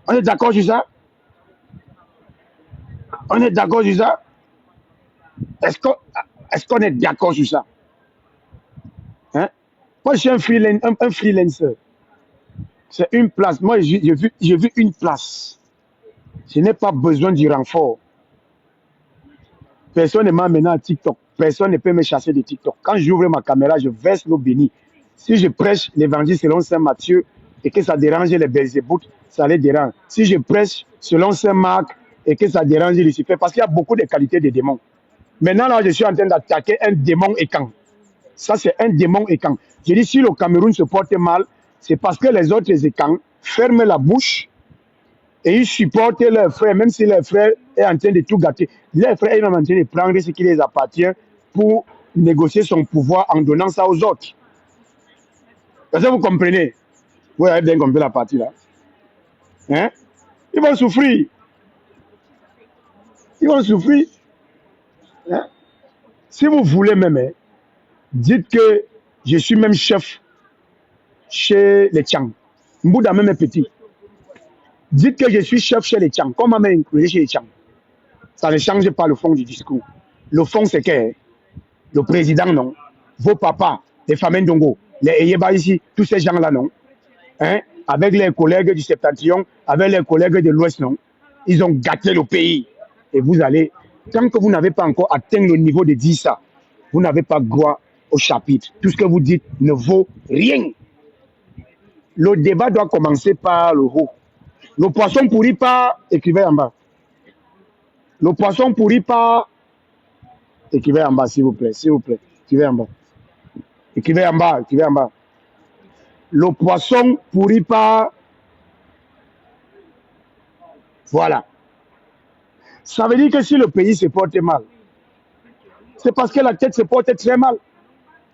On est d'accord sur ça? On est d'accord sur ça? Est-ce qu'on est d'accord sur ça? Hein? Moi, je suis un freelancer. C'est une place. Moi, j'ai vu une place. Je n'ai pas besoin du renfort. Personne ne m'a amené à TikTok. Personne ne peut me chasser de TikTok. Quand j'ouvre ma caméra, je verse l'eau bénie. Si je prêche l'évangile selon Saint Matthieu et que ça dérange les Belzébout, ça les dérange. Si je prêche selon Saint Marc et que ça dérange Lucifer, parce qu'il y a beaucoup de qualités de démons. Maintenant, là, je suis en train d'attaquer un démon écan. Ça, c'est un démon écan. Je dis, si le Cameroun se porte mal, c'est parce que les autres écans ferment la bouche et ils supportent leurs frères, même si leur frère est en train de tout gâter. Leur frère est même en train de prendre ce qui les appartient pour négocier son pouvoir en donnant ça aux autres. Est-ce que vous comprenez? Vous avez bien compris la partie là. Hein? Ils vont souffrir. Ils vont souffrir. Hein? Si vous voulez même, hein, dites que je suis même chef chez les Tchang. Mbouda même est petit. Dites que je suis chef chez les Tchang. Comment même inclure chez les Tchang? Ça ne change pas le fond du discours. Le fond, c'est que le président, non. Vos papas, les familles Ndongo, les Eyeba ici, tous ces gens-là, non. Hein? Avec les collègues du Septentrion, avec les collègues de l'Ouest, non. Ils ont gâté le pays. Et vous allez, tant que vous n'avez pas encore atteint le niveau de dire ça, vous n'avez pas droit au chapitre. Tout ce que vous dites ne vaut rien. Le débat doit commencer par le haut. Le poisson pourrit pas, écrivez en bas. Le poisson pourrit pas, écrivez en bas, s'il vous plaît, s'il vous plaît. Écrivez en bas. Écrivez en bas, écrivez en bas. Le poisson pourrit pas. Voilà. Ça veut dire que si le pays se porte mal, c'est parce que la tête se porte très mal.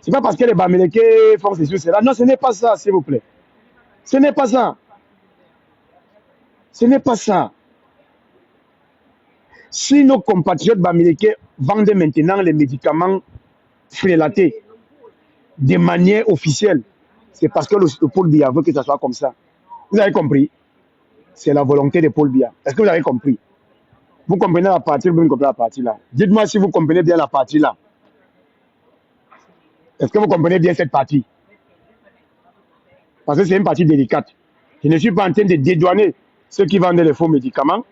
C'est pas parce que les Bamileke font ceci ou cela. Non, ce n'est pas ça, s'il vous plaît. Ce n'est pas ça. Ce n'est pas ça. Si nos compatriotes Bamileke vendent maintenant les médicaments frélatés de manière officielle, c'est parce que le Paul Biya veut que ça soit comme ça. Vous avez compris? C'est la volonté de Paul Biya. Est-ce que vous avez compris? Vous comprenez la partie ou vous ne comprenez la partie là? Dites-moi si vous comprenez bien la partie là. Est-ce que vous comprenez bien cette partie? Parce que c'est une partie délicate. Je ne suis pas en train de dédouaner ceux qui vendent les faux médicaments,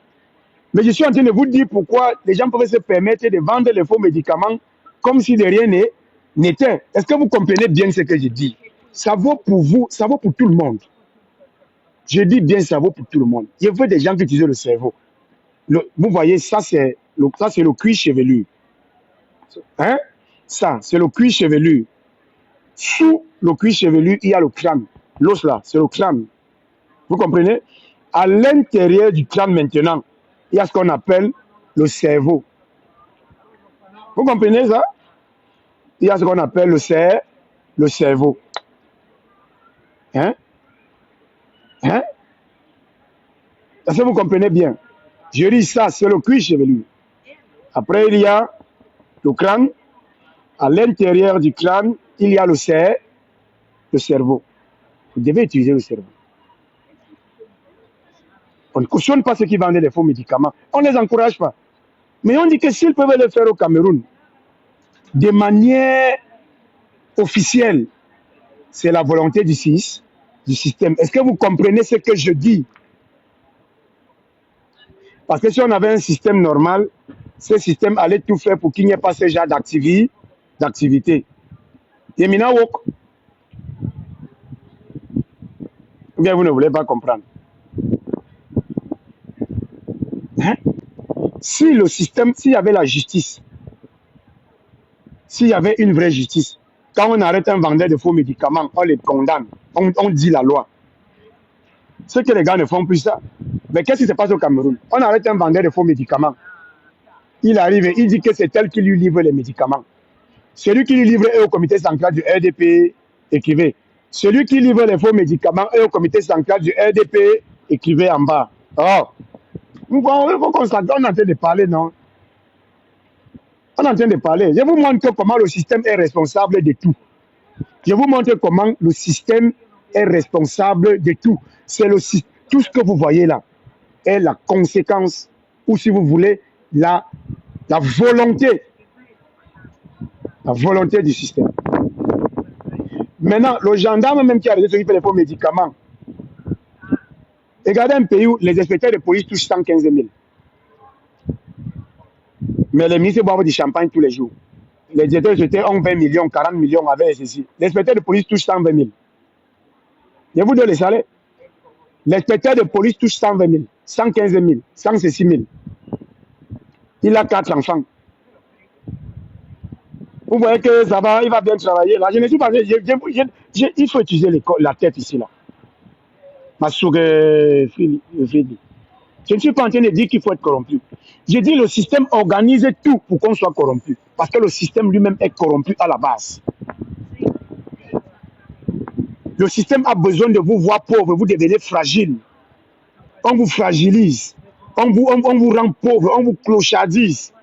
mais je suis en train de vous dire pourquoi les gens peuvent se permettre de vendre les faux médicaments comme si de rien n'était. Est-ce que vous comprenez bien ce que je dis? Ça vaut pour vous, ça vaut pour tout le monde. Je dis bien ça vaut pour tout le monde. Je veux des gens qui utilisent le cerveau. Vous voyez, ça c'est le cuir chevelu. Hein? Ça, c'est le cuir chevelu. Sous le cuir chevelu, il y a le crâne. L'os là, c'est le crâne. Vous comprenez? À l'intérieur du crâne maintenant, il y a ce qu'on appelle le cerveau. Vous comprenez ça? Il y a ce qu'on appelle le cerveau. Hein? Hein? Est-ce que vous comprenez bien? Je dis ça, c'est le cuir chevelu. Après, il y a le crâne. À l'intérieur du crâne, il y a le cerveau. Vous devez utiliser le cerveau. On ne cautionne pas ceux qui vendent les faux médicaments. On ne les encourage pas. Mais on dit que s'ils peuvent le faire au Cameroun, de manière officielle, c'est la volonté du système. Est-ce que vous comprenez ce que je dis? Parce que si on avait un système normal, ce système allait tout faire pour qu'il n'y ait pas ce genre d'activité. Yemina Wok. Ou bien vous ne voulez pas comprendre. Hein? Si le système, s'il y avait la justice, s'il y avait une vraie justice, quand on arrête un vendeur de faux médicaments, on les condamne, on dit la loi. Ce que les gars ne font plus ça. Mais qu'est-ce qui se passe au Cameroun? On arrête un vendeur de faux médicaments. Il arrive et il dit que c'est elle qui lui livre les médicaments. Celui qui lui livre est au comité central du RDP, écrivez. Celui qui livre les faux médicaments est au comité central du RDP, écrivez en bas. Oh, on est en train de parler, non? On est en train de parler. Je vous montre comment le système est responsable de tout. Je vous montre comment le système est responsable de tout. C'est tout ce que vous voyez là. est la conséquence, ou si vous voulez, la volonté du système. Maintenant, le gendarme même qui a arrêté ceux qui fait les faux médicaments, regardez un pays où les inspecteurs de police touchent 115 000. Mais les ministres boivent du champagne tous les jours. Les directeurs ont 20 millions, 40 millions avec ceci. L'inspecteur de police touche 120 000. Je vous donne les salaires. L'inspecteur de police touche 120 000, 115 000, 106 000. Il a 4 enfants. Vous voyez que ça va, il va bien travailler. Là, je ne suis pas. Il faut utiliser la tête ici. Là. Ma souris, je ne suis pas en train de dire qu'il faut être corrompu. Je dis le système organise tout pour qu'on soit corrompu. Parce que le système lui-même est corrompu à la base. Le système a besoin de vous voir pauvre, vous devenez fragile. On vous fragilise. On vous rend pauvre, on vous clochardise.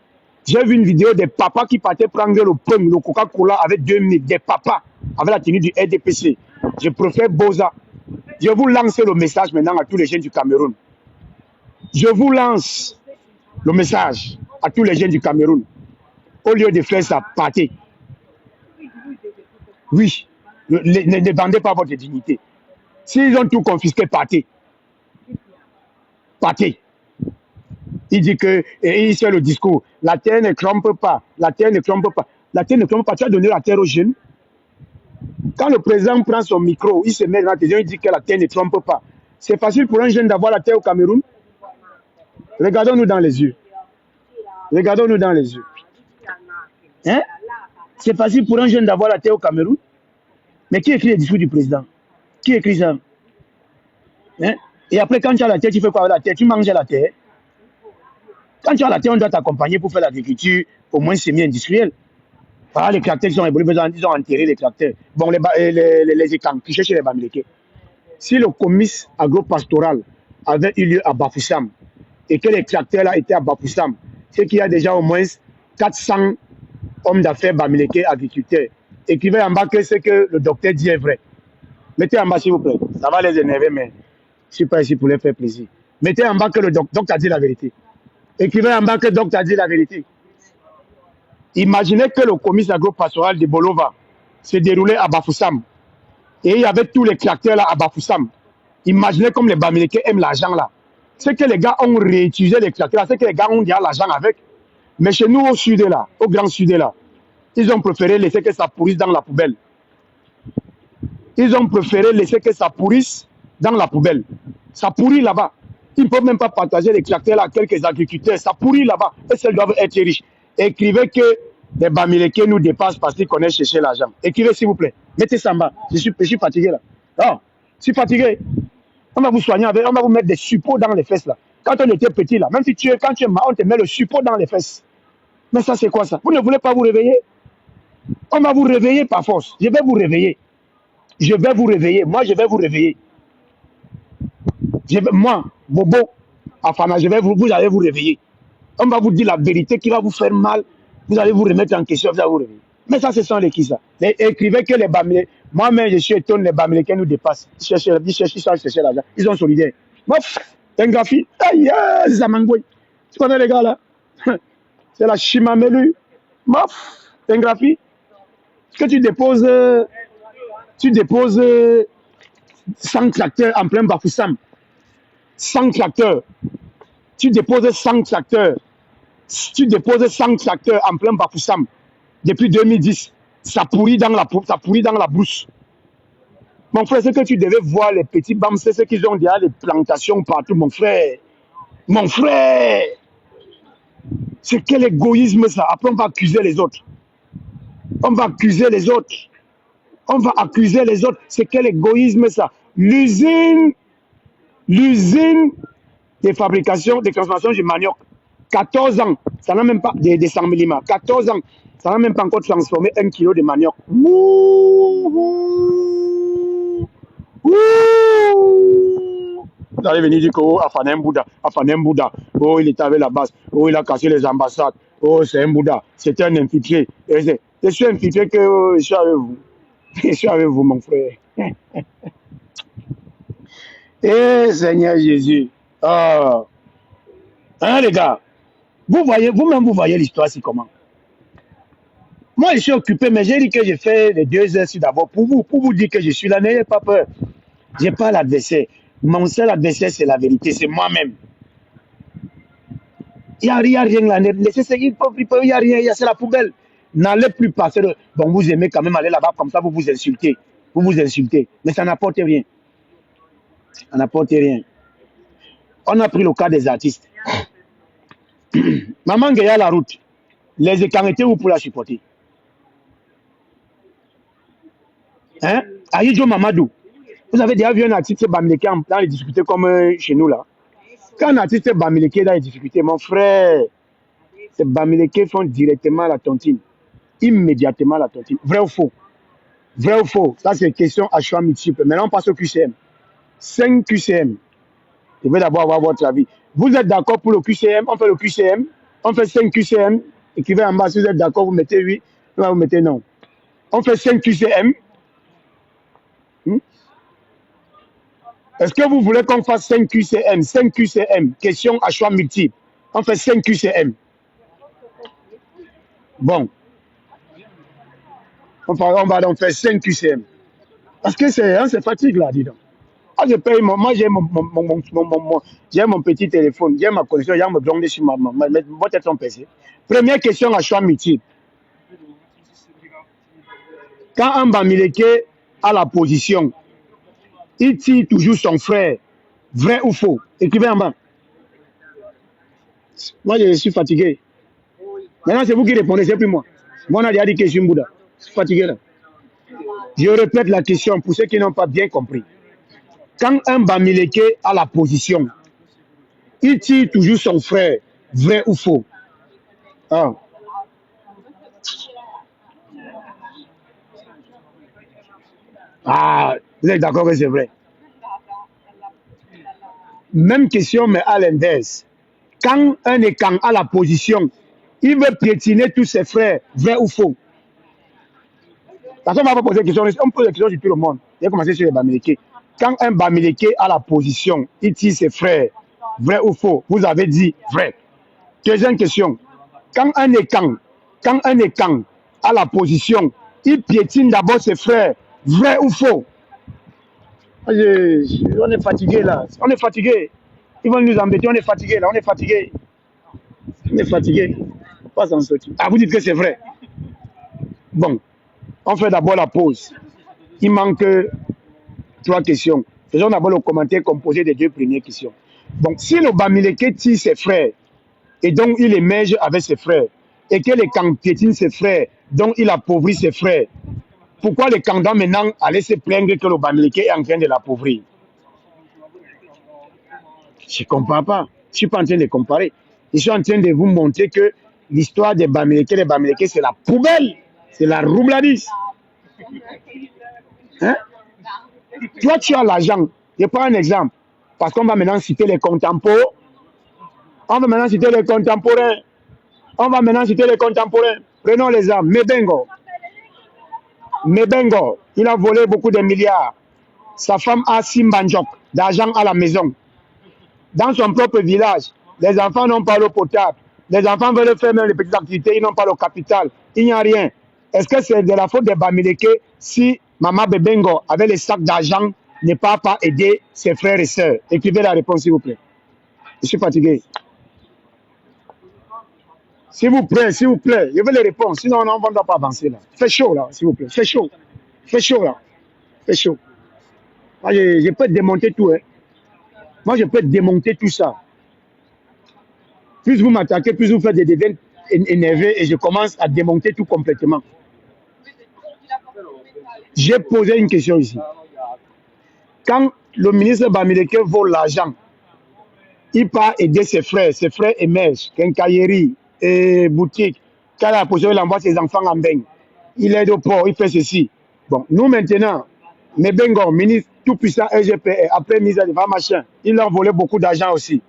J'ai vu une vidéo des papas qui partaient prendre le pain, le Coca-Cola avec 2 minutes. Des papas avec la tenue du RDPC. Je préfère Boza. Je vous lance le message maintenant à tous les jeunes du Cameroun. Je vous lance le message à tous les jeunes du Cameroun. Au lieu de faire ça, partez. Oui, ne vendez pas votre dignité. S'ils ont tout confisqué, partez. Partez. Il dit que, et il fait le discours, la terre ne trompe pas, la terre ne trompe pas. La terre ne trompe pas, tu as donné la terre aux jeunes. Quand le président prend son micro, il se met dans la télévision, il dit que la terre ne trompe pas. C'est facile pour un jeune d'avoir la terre au Cameroun. Regardons-nous dans les yeux. Regardons-nous dans les yeux. Hein? C'est facile pour un jeune d'avoir la terre au Cameroun. Mais qui écrit les discours du président? Qui écrit ça? Hein? Et après, quand tu as la terre, tu fais quoi avec la terre? Tu manges la terre. Quand tu as la terre, on doit t'accompagner pour faire l'agriculture, au moins semi-industrielle. Voilà, les tracteurs, ils ont enterré les tracteurs. Bon, les étangs, qui cherchent les Bamileke. Si le comice agro-pastoral avait eu lieu à Bafoussam et que les tracteurs là étaient à Bafoussam, c'est qu'il y a déjà au moins 400 hommes d'affaires Bamileke agriculteurs. Écrivez en bas que ce que le docteur dit est vrai. Mettez en bas, s'il vous plaît. Ça va les énerver, mais je ne suis pas ici pour les faire plaisir. Mettez en bas que le docteur a dit la vérité. Écrivez en bas que le docteur a dit la vérité. Imaginez que le comice agro-pastoral de Bolova se déroulait à Bafoussam. Et il y avait tous les tracteurs là à Bafoussam. Imaginez comme les Bamileke aiment l'argent là. C'est que les gars ont réutilisé les tracteurs là, c'est que les gars ont déjà l'argent avec. Mais chez nous au sud là, au grand sud là, ils ont préféré laisser que ça pourrisse dans la poubelle. Ils ont préféré laisser que ça pourrisse dans la poubelle. Ça pourrit là-bas. Ils ne peuvent même pas partager les tracteurs à quelques agriculteurs. Ça pourrit là-bas. Et celles doivent être riches. Écrivez que les Bamileke nous dépassent parce qu'ils connaissent chercher l'argent. Écrivez s'il vous plaît. Mettez ça en bas. Je suis fatigué là. Non, je suis fatigué. On va vous soigner avec, on va vous mettre des suppôts dans les fesses là. Quand on était petit là, même si quand tu es marre, on te met le suppôt dans les fesses. Mais ça c'est quoi ça? Vous ne voulez pas vous réveiller? On va vous réveiller par force. Je vais vous réveiller. Je vais vous réveiller. Moi, je vais vous réveiller. Moi, Bobo, Afana, vous allez vous réveiller. On va vous dire la vérité qui va vous faire mal. Vous allez vous remettre en question, vous allez vous réveiller. Mais ça, ce sont les qui ça? Écrivez que les Bamileke, moi-même, je suis étonné, les Bamileke nous dépassent. Ils cherchent l'argent. Ils sont solidaires. Mof, t'es un graphie. Aïe, c'est ça, Mangboy. Tu connais les gars là? C'est la Chimamelu. Mof, t'es un graphie. Que tu déposes 100 tracteurs en plein Bafoussam. 100 tracteurs. Tu déposes 100 tracteurs. Tu déposes 100 tracteurs en plein Bafoussam depuis 2010. Ça pourrit dans la brousse. Mon frère, c'est que tu devais voir les petits bams, c'est ce qu'ils ont déjà les plantations partout, mon frère. Mon frère! C'est quel égoïsme ça? Après, on va accuser les autres. On va accuser les autres. On va accuser les autres. C'est quel égoïsme ça? L'usine de fabrication, de transformation du manioc, 14 ans, ça n'a même pas, des 100 mm, 14 ans, ça n'a même pas encore transformé 1 kilo de manioc. Vous allez venir dire que oh, Afanem Bouddha, oh, il était avec la base, oh, il a cassé les ambassades, oh, c'est un Bouddha, c'était un infiltré. Je suis infiltré que je suis avec vous. Je suis avec vous, mon frère. Eh, Seigneur Jésus. Oh. Hein, les gars? Vous voyez, vous-même, vous voyez l'histoire, c'est comment? Moi, je suis occupé, mais j'ai dit que j'ai fait les 2 heures d'abord pour vous dire que je suis là. N'ayez pas peur. Je n'ai pas l'adversaire. Mon seul adversaire, c'est la vérité, c'est moi-même. Il n'y a rien là. Laissez seguir, il n'y a rien, c'est la poubelle. N'allez plus passer. Bon, vous aimez quand même aller là-bas, comme ça, vous vous insultez. Vous vous insultez. Mais ça n'apporte rien. Ça n'apporte rien. On a pris le cas des artistes. Maman Gueye à la route. Les écarts étaient où pour la supporter? Hein? Aïdjo Mamadou. Vous avez déjà vu un artiste Bamileke dans les difficultés comme chez nous là. Quand un artiste Bamileke dans les difficultés, mon frère, ces Bamileke font directement la tontine. Immédiatement la tontine. Vrai ou faux? Vrai ou faux? Ça, c'est une question à choix multiple. Maintenant, on passe au QCM. 5 QCM. Je veux d'abord avoir votre avis. Vous êtes d'accord pour le QCM? On fait le QCM. On fait 5 QCM. Écrivez en bas si vous êtes d'accord, vous mettez oui. Vous mettez non. On fait 5 QCM. Est-ce que vous voulez qu'on fasse 5 QCM? 5 QCM. Question à choix multiple. On fait 5 QCM. Bon. On va donc faire 5 QCM. Parce que c'est fatigue là, dis donc. Ah, je paye moi j'ai j'ai mon petit téléphone, j'ai ma connexion, j'ai me blonder sur mon PC. Première question à choix multiple. Quand un Bamileke a la position, il tire toujours son frère, vrai ou faux? Écrivez en bas. Moi je suis fatigué. Maintenant c'est vous qui répondez, c'est plus moi. Moi on a déjà dit que je suis un Bouddha. Je suis fatigué là. Je répète la question pour ceux qui n'ont pas bien compris. Quand un Bamileke a la position, il tire toujours son frère, vrai ou faux? Ah. Ah, vous êtes d'accord que c'est vrai. Même question, mais à l'inverse. Quand un écan a la position, il veut piétiner tous ses frères, vrai ou faux? Parce qu'on va pas poser la question, on pose la question sur tout le monde. Il a commencé sur les Bamileke. Quand un Bamileke a la position, il tire ses frères, vrai ou faux? Vous avez dit vrai. Deuxième question. Quand un écan a la position, il piétine d'abord ses frères, vrai ou faux? On est fatigué là. On est fatigué. Ils vont nous embêter. On est fatigué là. On est fatigué. On est fatigué. Pas s'en sortir. Ah, vous dites que c'est vrai. Bon, on fait d'abord la pause. Il manque 3 questions. Faisons d'abord le commentaire composé des 2 premières questions. Donc, si le Bamileke tire ses frères et donc il émerge avec ses frères et que les camps piétinent ses frères, donc il appauvrit ses frères, pourquoi les camps doivent maintenant aller se plaindre que le Bamileke est en train de l'appauvrir? Je ne comprends pas. Je ne suis pas en train de comparer. Je suis en train de vous montrer que l'histoire des Bamileke, c'est la poubelle. C'est la roubladise. Hein? Toi, tu as l'argent. Je prends un exemple. Parce qu'on va maintenant citer les contemporains. On va maintenant citer les contemporains. On va maintenant citer les contemporains. Prenons l'exemple. Mebengo. Mebengo, il a volé beaucoup de milliards. Sa femme a 6 banjok d'argent à la maison. Dans son propre village, les enfants n'ont pas l'eau potable. Les enfants veulent faire même les petites activités, ils n'ont pas le capital. Il n'y a rien. Est-ce que c'est de la faute des Bamileke si Maman Bebengo, avec les sacs d'argent, ne peut pas aider ses frères et sœurs? Écrivez la réponse, s'il vous plaît. Je suis fatigué. S'il vous plaît, je veux les réponses. Sinon, on ne va pas avancer là. Fait chaud là, s'il vous plaît. Fait chaud. Fait chaud là. Fait chaud. Moi, je peux démonter tout. Hein. Moi, je peux démonter tout ça. Plus vous m'attaquez, plus vous faites des dégains énervés et je commence à démonter tout complètement. J'ai posé une question ici. Quand le ministre Bamileke vole l'argent, il part aider ses frères émergent, Kenkayeri, et boutique. Quand la position, il envoie ses enfants en bain. Il aide au port, il fait ceci. Bon, nous maintenant, Mebengo, ministre tout puissant RGPR, après mise à l'évent machin, il a volé beaucoup d'argent aussi.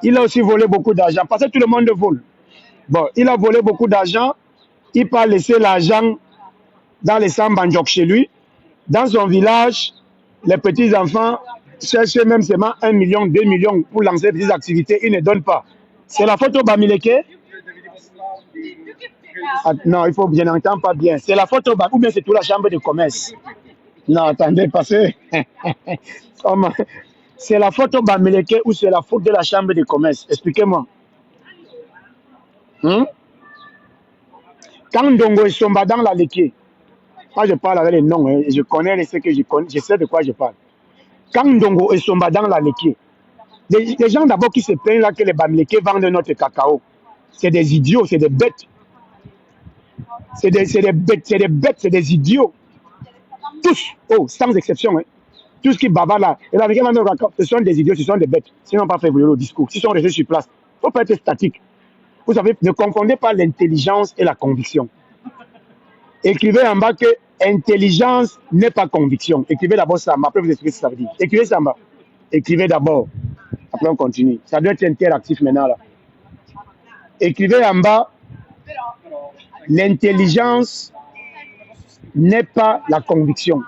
Il a aussi volé beaucoup d'argent, parce que tout le monde vole. Bon, il a volé beaucoup d'argent, il peut laisser l'argent dans les Sambandjok chez lui. Dans son village, les petits-enfants cherchent même seulement 1 million, 2 millions pour lancer des activités, ils ne donnent pas. C'est la photo Bamileke. Ah, non, je n'entends pas bien. C'est la photo ou bien c'est toute la chambre de commerce? Non, attendez, parce que c'est la photo Bamileke ou c'est la faute de la chambre de commerce? Expliquez-moi. Hmm? Quand Ndongo et Somba dans la Leke, moi je parle avec les noms, hein, je connais ce que je connais, je sais de quoi je parle. Quand Ndongo et Somba dans la Leke, les gens d'abord qui se plaignent là que les Bamileke vendent notre cacao, c'est des idiots, c'est des bêtes. C'est des bêtes, c'est des idiots. Tous, oh, sans exception. Hein. Tout ce qui bavard là, et là, ce sont des idiots, ce sont des bêtes. S'ils n'ont pas fait évoluer le discours, s'ils sont restés sur place, il ne faut pas être statique. Vous savez, ne confondez pas l'intelligence et la conviction. Écrivez en bas que intelligence n'est pas conviction. Écrivez d'abord ça, après vous expliquez ce que ça veut dire. Écrivez ça en bas. Écrivez d'abord, après on continue. Ça doit être interactif maintenant là. Écrivez en bas, l'intelligence n'est pas la conviction.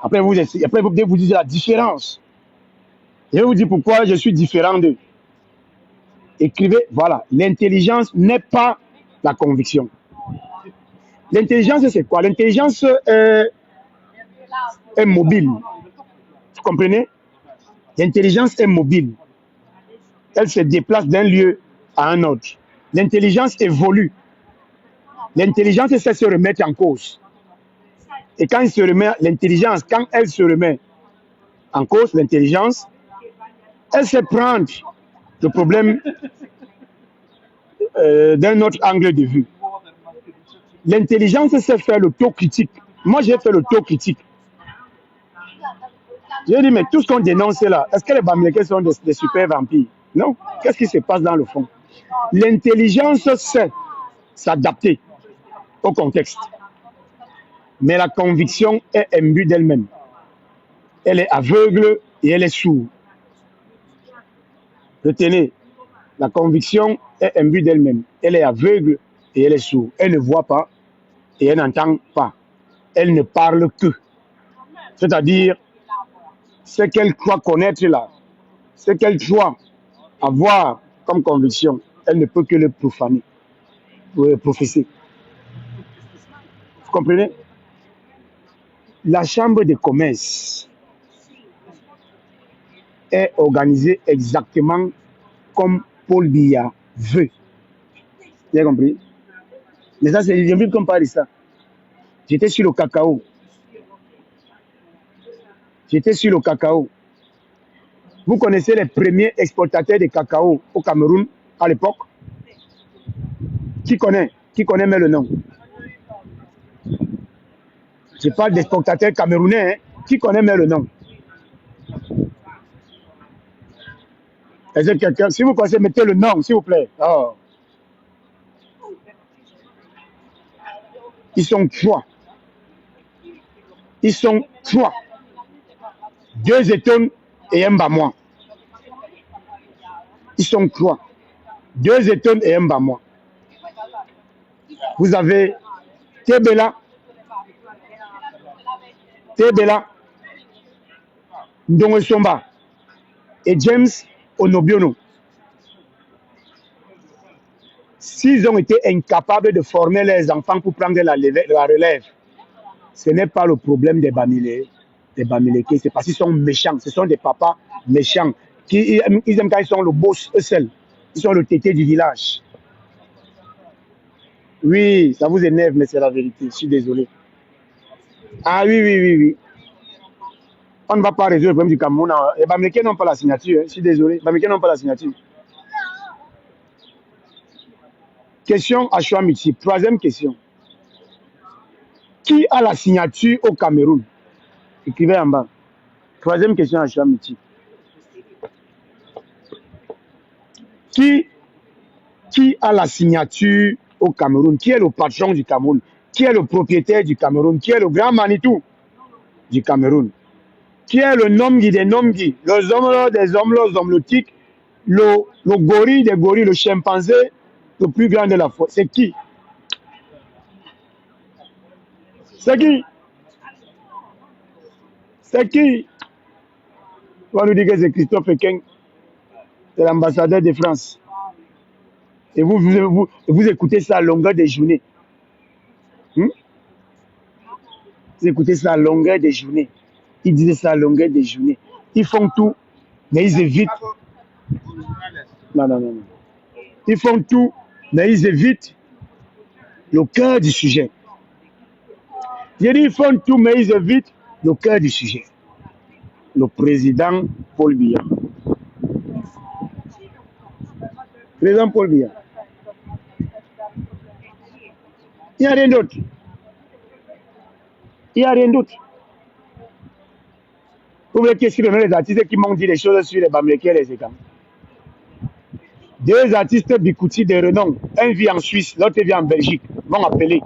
Après vous devez vous dire la différence. Je vais vous dire pourquoi je suis différent d'eux. Écrivez, voilà, l'intelligence n'est pas la conviction. L'intelligence, c'est quoi? L'intelligence est mobile. Vous comprenez? L'intelligence est mobile. Elle se déplace d'un lieu à un autre. L'intelligence évolue. L'intelligence, c'est se remettre en cause. Et quand l'intelligence, quand elle se remet en cause, l'intelligence, elle sait prendre le problème d'un autre angle de vue. L'intelligence, c'est faire l'autocritique. Moi, j'ai fait l'autocritique. J'ai dit, mais tout ce qu'on dénonce là, est-ce que les Bamileke sont des super vampires? Non. Qu'est-ce qui se passe dans le fond? L'intelligence sait s'adapter au contexte. Mais la conviction est imbue d'elle-même. Elle est aveugle et elle est sourde. Retenez, la conviction est imbue d'elle-même. Elle est aveugle et elle est sourde. Elle ne voit pas et elle n'entend pas. Elle ne parle que. C'est-à-dire, ce qu'elle croit connaître là, ce qu'elle croit avoir comme conviction, elle ne peut que le profaner, le professer. Vous comprenez? La chambre de commerce est organisée exactement comme Paul Biya veut. Vous avez compris? Mais ça, c'est j'ai vu qu'on parle de ça. J'étais sur le cacao. J'étais sur le cacao. Vous connaissez les premiers exportateurs de cacao au Cameroun à l'époque? Qui connaît? Qui connaît même le nom? Je parle d'exportateurs camerounais. Hein? Qui connaît même le nom? Est-ce que quelqu'un, si vous connaissez, mettez le nom, s'il vous plaît. Oh. Ils sont trois. Ils sont trois. 2 étonnes et un bamois. Ils sont trois. 2 étonnes et un bamois. Vous avez Tebela, Ndongo Somba et James Onobiono. S'ils ont été incapables de former les enfants pour prendre la relève, ce n'est pas le problème des Bamileke, c'est parce qu'ils sont méchants. Ce sont des papas méchants. Ils aiment quand ils sont le boss, eux seuls. Ils sont le tété du village. Oui, ça vous énerve, mais c'est la vérité. Je suis désolé. Ah oui. On ne va pas résoudre le problème du Cameroun. Les Bamileke n'ont pas la signature. Hein. Je suis désolé. Les Bamileke n'ont pas la signature. Question à choix multiple. Troisième question. Qui a la signature au Cameroun? Écrivez en bas. Troisième question à choix multiple. Qui a la signature au Cameroun? Qui est le patron du Cameroun? Qui est le propriétaire du Cameroun? Qui est le grand Manitou du Cameroun? Qui est le Nomgi des Nomgi? Les hommes des hommes, les homlotiques, le gorille des gorilles, le chimpanzé, le plus grand de la forêt. C'est qui? C'est qui? C'est qui? On va nous dire que c'est Christophe Ekeng. C'est l'ambassadeur de France. Et vous écoutez ça à longueur de journée. Vous écoutez ça à longueur de journée. Ils disaient ça à longueur de journée. Ils font tout, mais ils évitent. Non. Ils font tout, mais ils évitent le cœur du sujet. J'ai dit, ils font tout, mais ils évitent le cœur du sujet. Le président Paul Biya. Président Paul Biya. Il n'y a rien d'autre. Il n'y a rien d'autre. Vous voulez que les artistes qui m'ont dit des choses sur les Bamileke et les Ekam. Deux artistes Bikouti de renom, un vit en Suisse, l'autre vit en Belgique, vont appeler.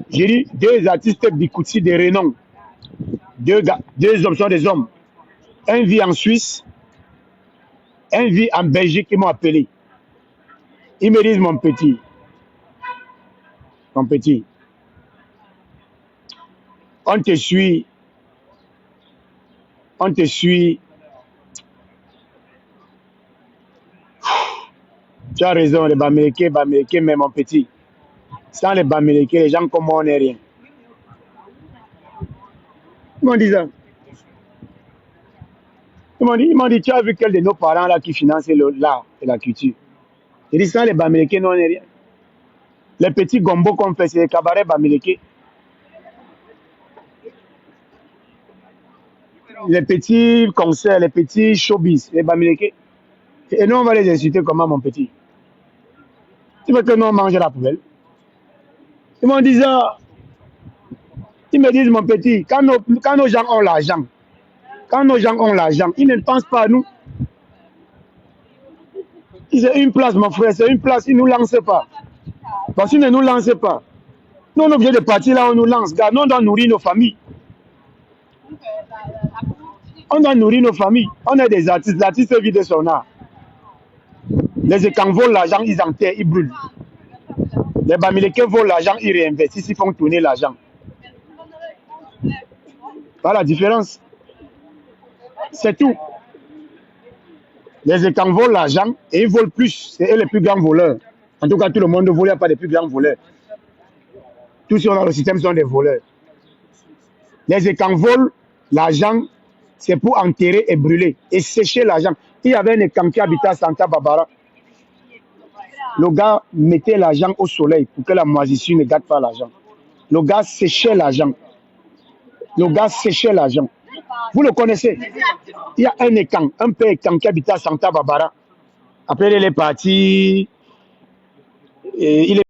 J'ai dit deux artistes Bikouti de renom, deux hommes sont des hommes. Un vit en Suisse, un vit en Belgique, ils m'ont appelé. Ils me disent, mon petit, on te suit, tu as raison, les Bamileke, mais mon petit, sans les Bamileke, les gens comme moi, on n'est rien. Ils m'ont dit ça. Ils m'ont dit, tu as vu quel de nos parents là qui finance l'art et la culture. J'ai dit, sans les Bamileke, nous, on n'est rien. Les petits gombos qu'on fait, c'est les cabarets Bamileke. Les petits concerts, les petits showbiz, les Bamileke. Et nous, on va les insulter comment, mon petit? Tu veux que nous, on mange la poubelle? Ils m'ont dit ça. Ils me disent, mon petit, quand nos gens ont l'argent, ils ne pensent pas à nous. C'est une place, mon frère, c'est une place, ils ne nous lancent pas. Parce qu'ils ne nous lancent pas. Nous, on est obligé de partir là où on nous lance. Nous, on doit nourrir nos familles. On doit nourrir nos familles. On est des artistes. L'artiste vit de son art. Les Ekans volent l'argent, ils enterrent, ils brûlent. Les Bamileke volent l'argent, ils réinvestissent, ils font tourner l'argent. Voilà la différence. C'est tout. Les Ekans volent l'argent et ils volent plus. C'est eux les plus grands voleurs. En tout cas, tout le monde vole, il n'y a pas de plus grands voleurs. Tous ceux dans le système sont des voleurs. Les Ekans volent l'argent, c'est pour enterrer et brûler et sécher l'argent. Il y avait un Ekan qui habitait à Santa Barbara. Le gars mettait l'argent au soleil pour que la moisissure ne gâte pas l'argent. Le gars séchait l'argent. Vous le connaissez. Il y a un Ekan, un père Ekan qui habitait à Santa Barbara. Après, il est parti. Il est